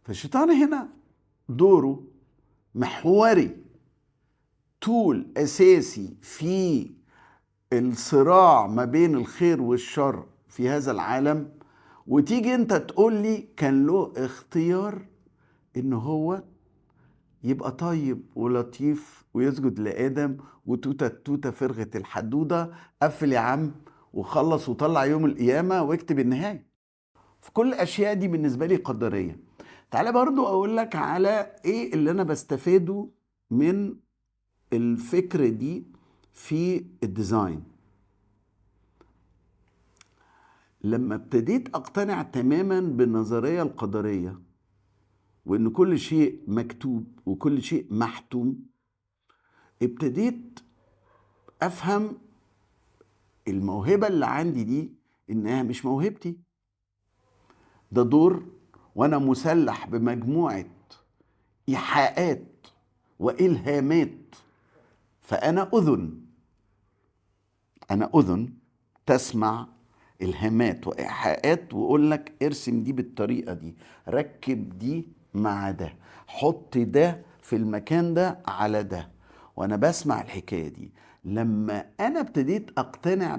فالشيطان هنا دوره محوري، طول أساسي في الصراع ما بين الخير والشر في هذا العالم. وتيجي انت تقول لي كان له اختيار ان هو يبقى طيب ولطيف ويسجد لآدم، وتوتة توتة فرغت الحدودة، قفل يا عم وخلص وطلع يوم القيامة واكتب النهاية. في كل الأشياء دي بالنسبة لي قدرية. تعالى برضو أقول لك على إيه اللي أنا بستفاده من الفكرة دي في الديزاين. لما ابتديت أقتنع تماما بالنظرية القدرية وإن كل شيء مكتوب وكل شيء محتوم، ابتديت أفهم الموهبة اللي عندي دي إنها مش موهبتي، ده دور، وأنا مسلح بمجموعة إيحاءات وإلهامات. فأنا أذن تسمع إلهامات وإيحاءات، وأقول لك ارسم دي بالطريقة دي، ركب دي مع ده، حط ده في المكان ده على ده. وأنا بسمع الحكاية دي. لما أنا ابتديت أقتنع